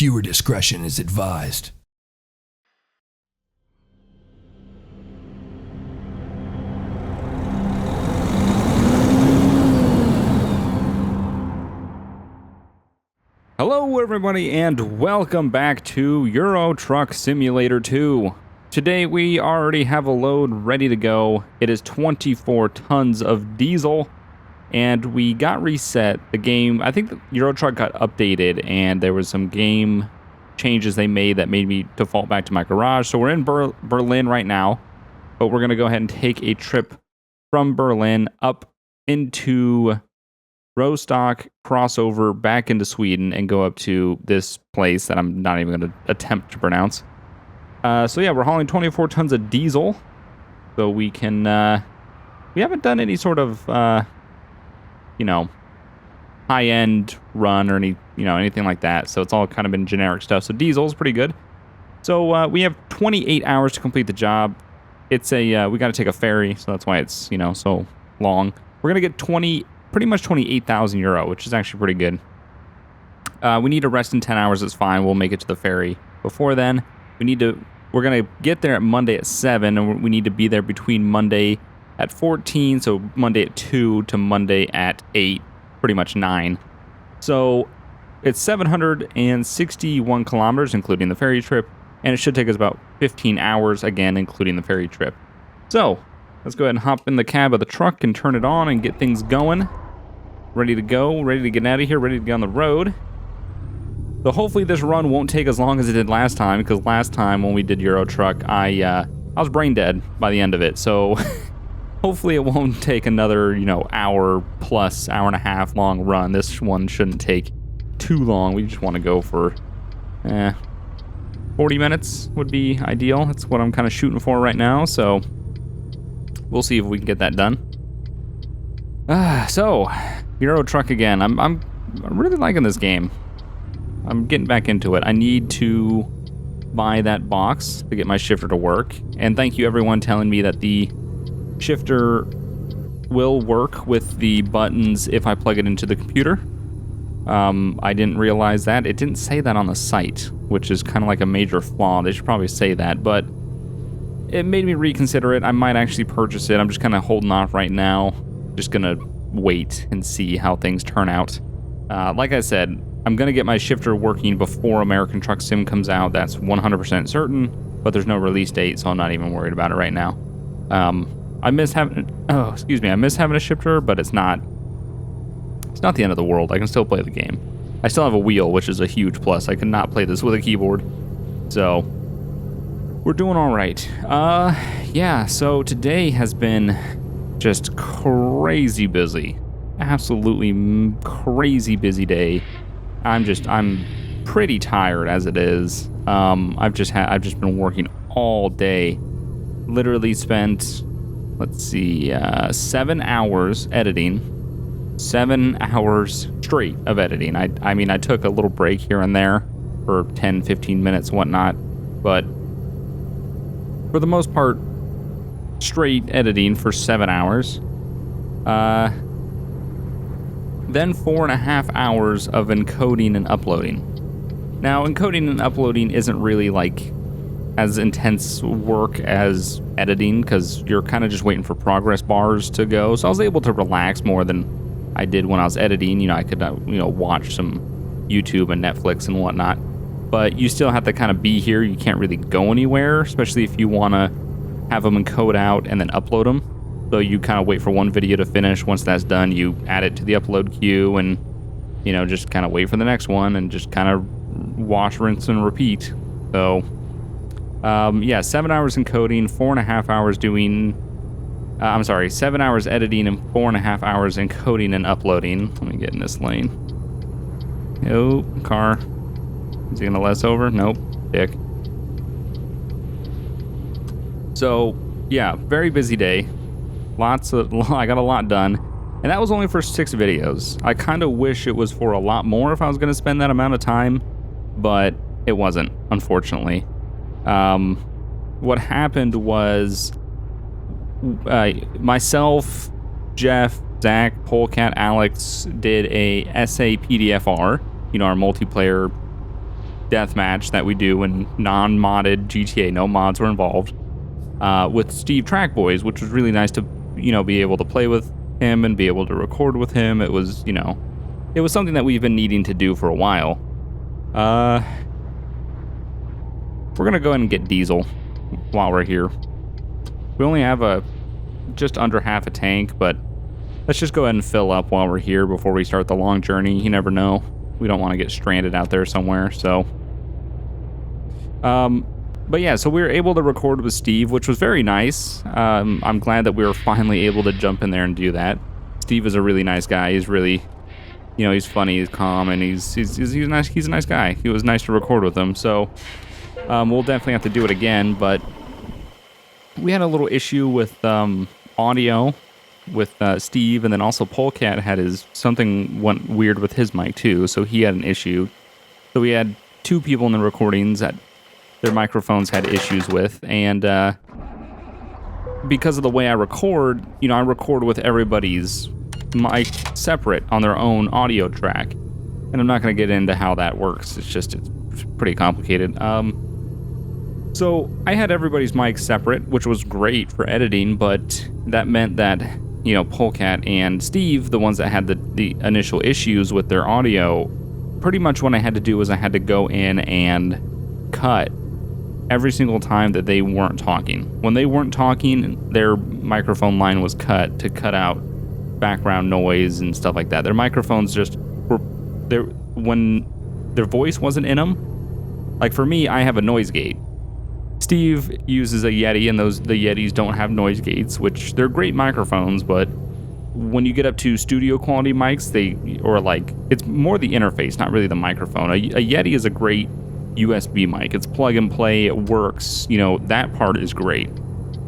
Viewer discretion is advised. Hello everybody and welcome back to Euro Truck Simulator 2. Today we already have a load ready to go. It is 24 tons of diesel and we got reset. The game, I think the Euro Truck got updated and there was some game changes they made that made me default back to my garage. So we're in Berlin right now, but we're going to go ahead and take a trip from Berlin up into Rostock, crossover back into Sweden, and go up to this place that I'm not even going to attempt to pronounce. So yeah, we're hauling 24 tons of diesel. So we can, we haven't done any sort of, high-end run or anything like that. So it's all kind of been generic stuff. So diesel is pretty good. So we have 28 hours to complete the job. It's a, we got to take a ferry, so that's why it's, so long. We're going to get pretty much 28,000 euro, which is actually pretty good. We need to rest in 10 hours. It's fine. We'll make it to the ferry before then. We're going to get there at Monday at 7, and we need to be there between Monday at 14, so Monday at 2 to Monday at 8, pretty much 9. So it's 761 kilometers, including the ferry trip, and it should take us about 15 hours, again, including the ferry trip. So let's go ahead and hop in the cab of the truck and turn it on and get things going. Ready to go, ready to get out of here, ready to get on the road. So hopefully this run won't take as long as it did last time, because last time when we did Euro Truck, I was brain dead by the end of it. So hopefully it won't take another, hour plus, hour and a half long run. This one shouldn't take too long. We just want to go for 40 minutes would be ideal. That's what I'm kind of shooting for right now. So we'll see if we can get that done. So Euro Truck again. I'm really liking this game. I'm getting back into it. I need to buy that box to get my shifter to work. And thank you everyone telling me that the shifter will work with the buttons if I plug it into the computer. I didn't realize that. It didn't say that on the site, which is kind of like a major flaw. They should probably say that, but it made me reconsider it. I might actually purchase it. I'm just kind of holding off right now. Just gonna wait and see how things turn out. Like I said, I'm gonna get my shifter working before American Truck Sim comes out. That's 100% certain, but there's no release date, so I'm not even worried about it right now. I miss having a shifter, but it's not the end of the world. I can still play the game. I still have a wheel, which is a huge plus. I cannot play this with a keyboard, so we're doing all right. Yeah. So today has been just crazy busy, absolutely crazy busy day. I'm pretty tired as it is. I've just been working all day. Literally spent, 7 hours editing, 7 hours straight of editing. I mean, I took a little break here and there for 10, 15 minutes, whatnot, but for the most part, straight editing for 7 hours. Then 4.5 hours of encoding and uploading. Now, encoding and uploading isn't really like as intense work as editing, because you're kind of just waiting for progress bars to go. So I was able to relax more than I did when I was editing. I could, watch some YouTube and Netflix and whatnot. But you still have to kind of be here. You can't really go anywhere, especially if you want to have them encode out and then upload them. So you kind of wait for one video to finish. Once that's done, you add it to the upload queue and, just kind of wait for the next one and just kind of wash, rinse, and repeat. So, 7 hours encoding, 4.5 hours doing, 7 hours editing and 4.5 hours encoding and uploading. Let me get in this lane. Oh, car. Is he going to let us over? Nope. Dick. So, yeah, very busy day. I got a lot done. And that was only for 6 videos. I kind of wish it was for a lot more if I was going to spend that amount of time, but it wasn't, unfortunately. What happened was myself, Jeff, Zach, Polecat, Alex did a SA PDFR, our multiplayer deathmatch that we do in non-modded GTA. No mods were involved. With Steve Trackboys, which was really nice to, be able to play with him and be able to record with him. It was, it was something that we've been needing to do for a while. We're gonna go ahead and get Diesel while we're here. We only have just under half a tank, but let's just go ahead and fill up while we're here before we start the long journey. You never know. We don't want to get stranded out there somewhere, so. But yeah, so we were able to record with Steve, which was very nice. I'm glad that we were finally able to jump in there and do that. Steve is a really nice guy. He's really, he's funny, he's calm, and he's nice. He's a nice guy. It was nice to record with him. So we'll definitely have to do it again. But we had a little issue with audio with Steve, and then also Polecat had something went weird with his mic too. So he had an issue. So we had two people in the recordings that their microphones had issues with, and because of the way I record, I record with everybody's mic separate on their own audio track, and I'm not going to get into how that works. It's pretty complicated. So I had everybody's mic separate, which was great for editing, but that meant that Polecat and Steve, the ones that had the initial issues with their audio, pretty much what I had to do was I had to go in and cut every single time that they weren't talking. When they weren't talking, their microphone line was cut to cut out background noise and stuff like that. Their microphones just were there when their voice wasn't in them. Like for me, I have a noise gate. Steve uses a Yeti, and the Yetis don't have noise gates, which they're great microphones, but when you get up to studio quality mics, it's more the interface, not really the microphone. A Yeti is a great USB mic. It's plug and play. It works. That part is great.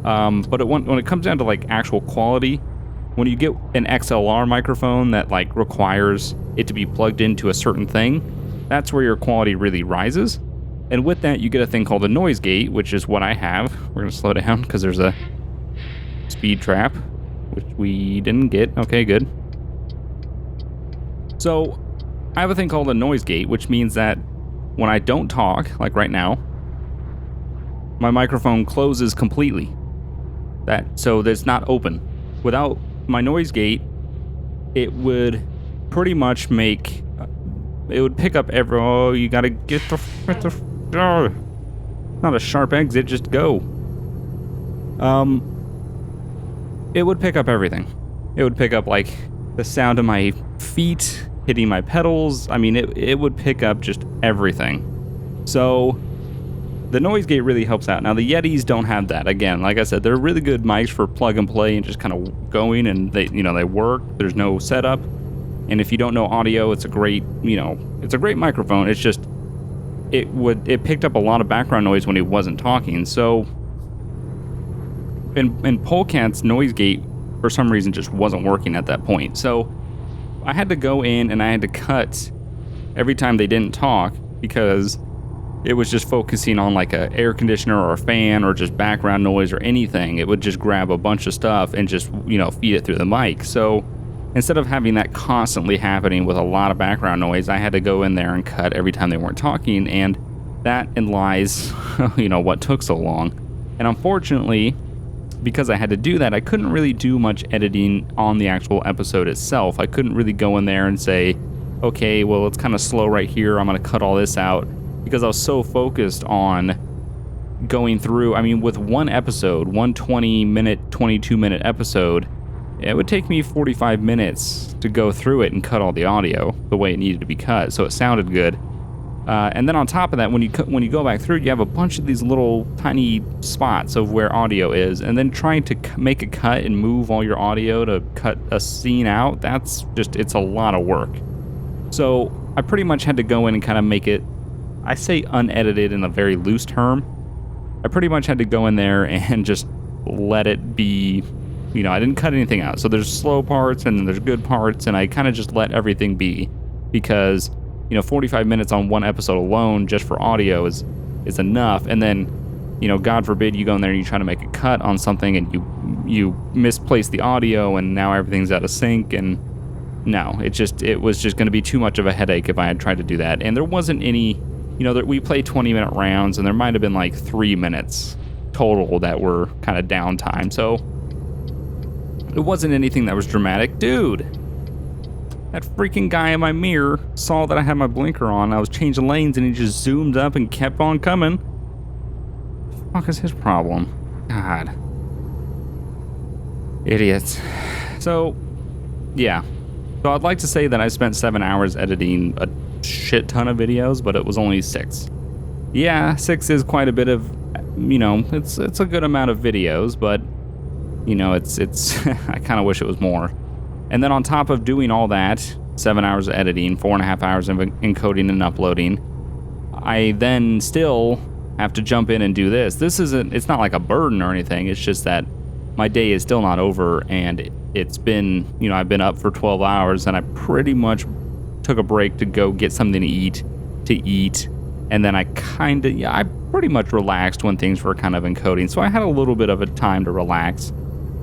But when it comes down to actual quality, when you get an XLR microphone that requires it to be plugged into a certain thing, that's where your quality really rises. And with that, you get a thing called a noise gate, which is what I have. We're gonna slow down because there's a speed trap, which we didn't get. Okay, good. So I have a thing called a noise gate, which means that when I don't talk, like right now, my microphone closes completely. So that's not open. Without my noise gate, it would pretty much pick up every. Oh, you gotta get not a sharp exit, just go. It would pick up everything. It would pick up the sound of my feet hitting my pedals. I mean, it would pick up just everything. So the noise gate really helps out. Now the Yetis don't have that. Again, like I said, they're really good mics for plug and play and just kind of going, and they work. There's no setup. And if you don't know audio, it's a great microphone. It's just it picked up a lot of background noise when he wasn't talking. So and Polecat's noise gate for some reason just wasn't working at that point. So I had to go in and I had to cut every time they didn't talk, because it was just focusing on a air conditioner or a fan or just background noise or anything. It would just grab a bunch of stuff and just, feed it through the mic. So instead of having that constantly happening with a lot of background noise, I had to go in there and cut every time they weren't talking. And that lies, what took so long. And unfortunately, because I had to do that, I couldn't really do much editing on the actual episode itself. I couldn't really go in there and say, okay, well, it's kind of slow right here, I'm going to cut all this out, because I was so focused on going through. I mean, with one episode, one 20-minute, 22-minute episode, it would take me 45 minutes to go through it and cut all the audio the way it needed to be cut, so it sounded good. And then on top of that, when you go back through, you have a bunch of these little tiny spots of where audio is, and then trying to make a cut and move all your audio to cut a scene out, it's a lot of work. So I pretty much had to go in and kind of make it, I say unedited in a very loose term. I pretty much had to go in there and just let it be, I didn't cut anything out. So there's slow parts and then there's good parts, and I kind of just let everything be, because 45 minutes on one episode alone just for audio is enough. And then, God forbid you go in there and you try to make a cut on something and you misplace the audio and now everything's out of sync. And no, it was just going to be too much of a headache if I had tried to do that. And there wasn't any, we play 20-minute rounds, and there might have been like 3 minutes total that were kind of downtime. So it wasn't anything that was dramatic. Dude, that freaking guy in my mirror saw that I had my blinker on. I was changing lanes, and he just zoomed up and kept on coming. What the fuck is his problem? God. Idiots. So, yeah. So I'd like to say that I spent 7 hours editing a shit ton of videos, but it was only 6. Yeah, 6 is quite a bit of, it's a good amount of videos, but, it's I kind of wish it was more. And then on top of doing all that, 7 hours of editing, 4.5 hours of encoding and uploading, I then still have to jump in and do this. It's not like a burden or anything, it's just that my day is still not over, and it's been, I've been up for 12 hours, and I pretty much took a break to go get something to eat, and then I pretty much relaxed when things were kind of encoding, so I had a little bit of a time to relax.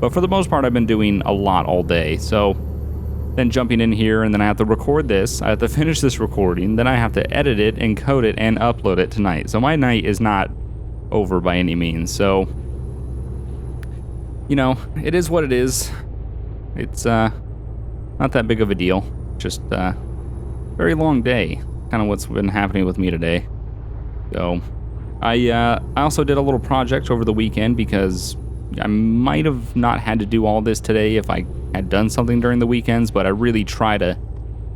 But for the most part, I've been doing a lot all day, so then jumping in here, and then I have to record this, I have to finish this recording, then I have to edit it, encode it, and upload it tonight. So my night is not over by any means, so it is what it is. It's not that big of a deal. Just very long day. Kind of what's been happening with me today. So I also did a little project over the weekend because I might have not had to do all this today if I had done something during the weekends, but I really try to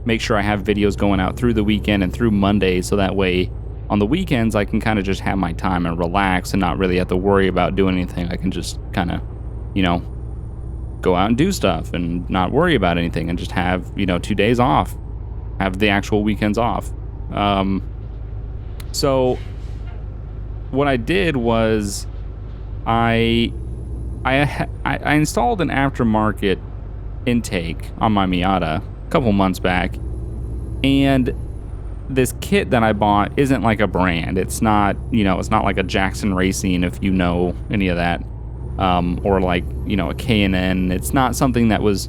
make sure I have videos going out through the weekend and through Monday, so that way on the weekends I can kind of just have my time and relax and not really have to worry about doing anything. I can just kind of go out and do stuff and not worry about anything and just have, 2 days off, have the actual weekends off. So what I did was I installed an aftermarket intake on my Miata a couple months back, and this kit that I bought isn't like a brand. It's not, it's not like a Jackson Racing, if you know any of that. Or like, a K&N. It's not something that was,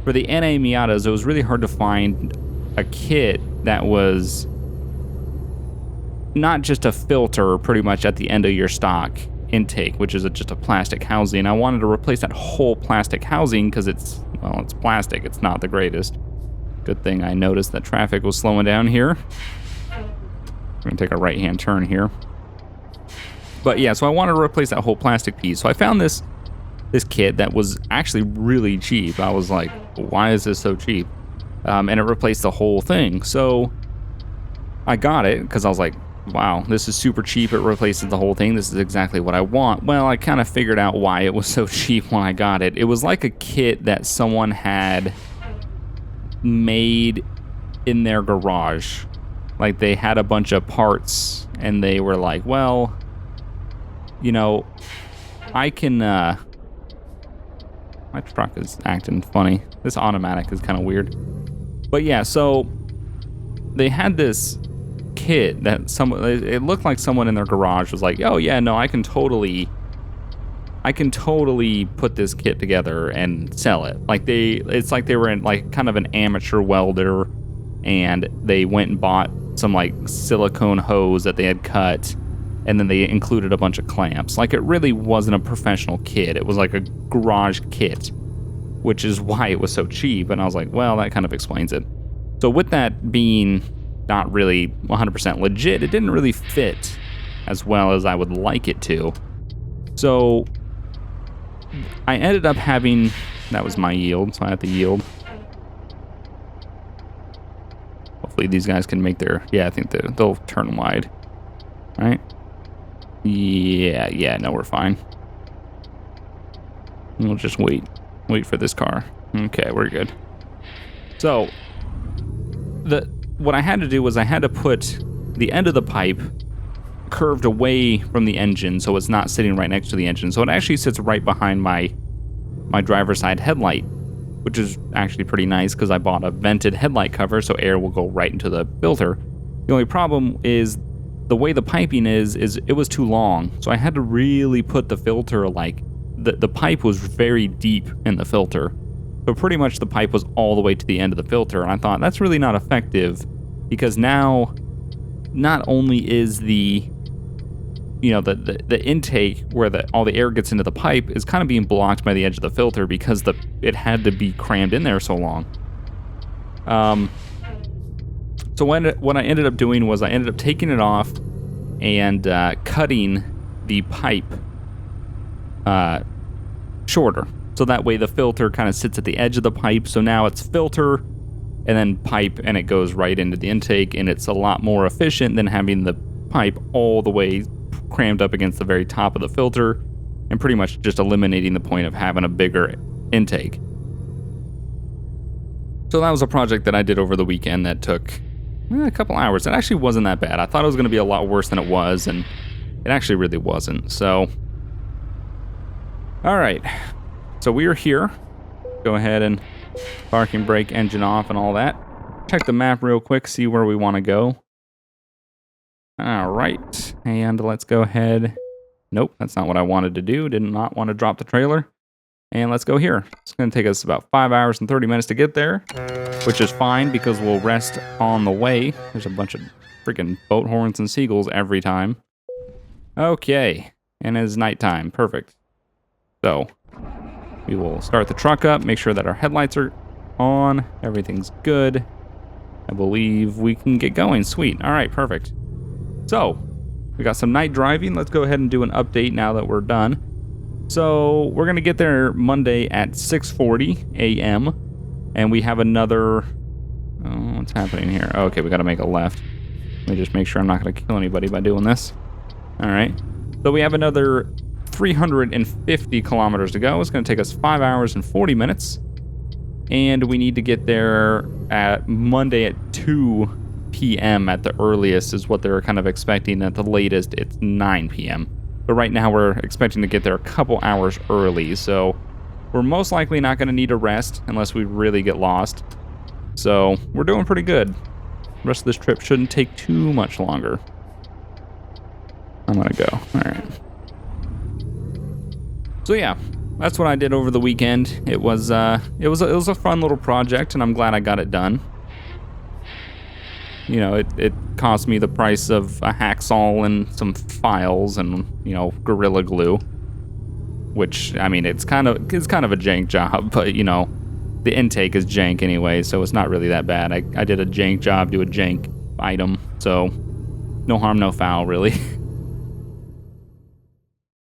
for the NA Miatas, it was really hard to find a kit that was not just a filter pretty much at the end of your stock intake, which is just a plastic housing. I wanted to replace that whole plastic housing because it's plastic. It's not the greatest. Good thing I noticed that traffic was slowing down here. I'm going to take a right-hand turn here. But yeah, so I wanted to replace that whole plastic piece. So I found this kit that was actually really cheap. I was like, why is this so cheap? And it replaced the whole thing. So I got it because I was like, wow, this is super cheap. It replaces the whole thing. This is exactly what I want. Well, I kind of figured out why it was so cheap when I got it. It was like a kit that someone had made in their garage. Like they had a bunch of parts and they were like, well, I can, my truck is acting funny. This automatic is kind of weird. But yeah, so they had this kit that it looked like someone in their garage was like, oh yeah, no, I can totally put this kit together and sell it. Like it's like they were in like kind of an amateur welder, and they went and bought some like silicone hose that they had cut, and then they included a bunch of clamps. Like it really wasn't a professional kit. It was like a garage kit, which is why it was so cheap. And I was like, well, that kind of explains it. So with that being not really 100% legit, it didn't really fit as well as I would like it to. So I ended up having, that was my yield, so I had to yield. Hopefully these guys can make their, yeah, I think they'll turn wide, right? Yeah, no, we're fine. We'll just wait for this car. Okay, we're good. So what I had to do was I had to put the end of the pipe curved away from the engine so it's not sitting right next to the engine. So it actually sits right behind my driver's side headlight, which is actually pretty nice because I bought a vented headlight cover so air will go right into the filter. The only problem is the way the piping is it was too long. So I had to really put the filter, like the pipe was very deep in the filter. So pretty much the pipe was all the way to the end of the filter. And I thought that's really not effective because now not only is the intake where all the air gets into the pipe is kind of being blocked by the edge of the filter because it had to be crammed in there so long. So what I ended up doing was I ended up taking it off and cutting the pipe shorter. So that way the filter kind of sits at the edge of the pipe. So now it's filter and then pipe, and it goes right into the intake, and it's a lot more efficient than having the pipe all the way crammed up against the very top of the filter and pretty much just eliminating the point of having a bigger intake. So that was a project that I did over the weekend that took a couple hours. It actually wasn't that bad. I thought it was going to be a lot worse than it was, and it actually really wasn't. So, all right. So we are here. Go ahead and parking brake, engine off, and all that. Check the map real quick, see where we want to go. All right, and let's go ahead. Nope, that's not what I wanted to do. Did not want to drop the trailer. And let's go here. It's going to take us about 5 hours and 30 minutes to get there, which is fine because we'll rest on the way. There's a bunch of freaking boat horns and seagulls every time. Okay, and it's nighttime. Perfect. So we will start the truck up, make sure that our headlights are on, everything's good. I believe we can get going. Sweet. All right, perfect. So we got some night driving. Let's go ahead and do an update now that we're done. So we're going to get there Monday at 6:40 a.m. And we have another... Oh, what's happening here? Okay, we got to make a left. Let me just make sure I'm not going to kill anybody by doing this. All right. So we have another 350 kilometers to go. It's going to take us 5 hours and 40 minutes. And we need to get there at Monday at 2 p.m. at the earliest is what they're kind of expecting. At the latest, it's 9 p.m. But right now we're expecting to get there a couple hours early. So we're most likely not going to need a rest unless we really get lost. So we're doing pretty good. The rest of this trip shouldn't take too much longer. I'm going to go. All right. So yeah, that's what I did over the weekend. It was a fun little project, and I'm glad I got it done. You know, it cost me the price of a hacksaw and some files and, you know, Gorilla Glue. Which, I mean, it's kind of a jank job, but, you know, the intake is jank anyway, so it's not really that bad. I did a jank job, do a jank item, so no harm, no foul, really.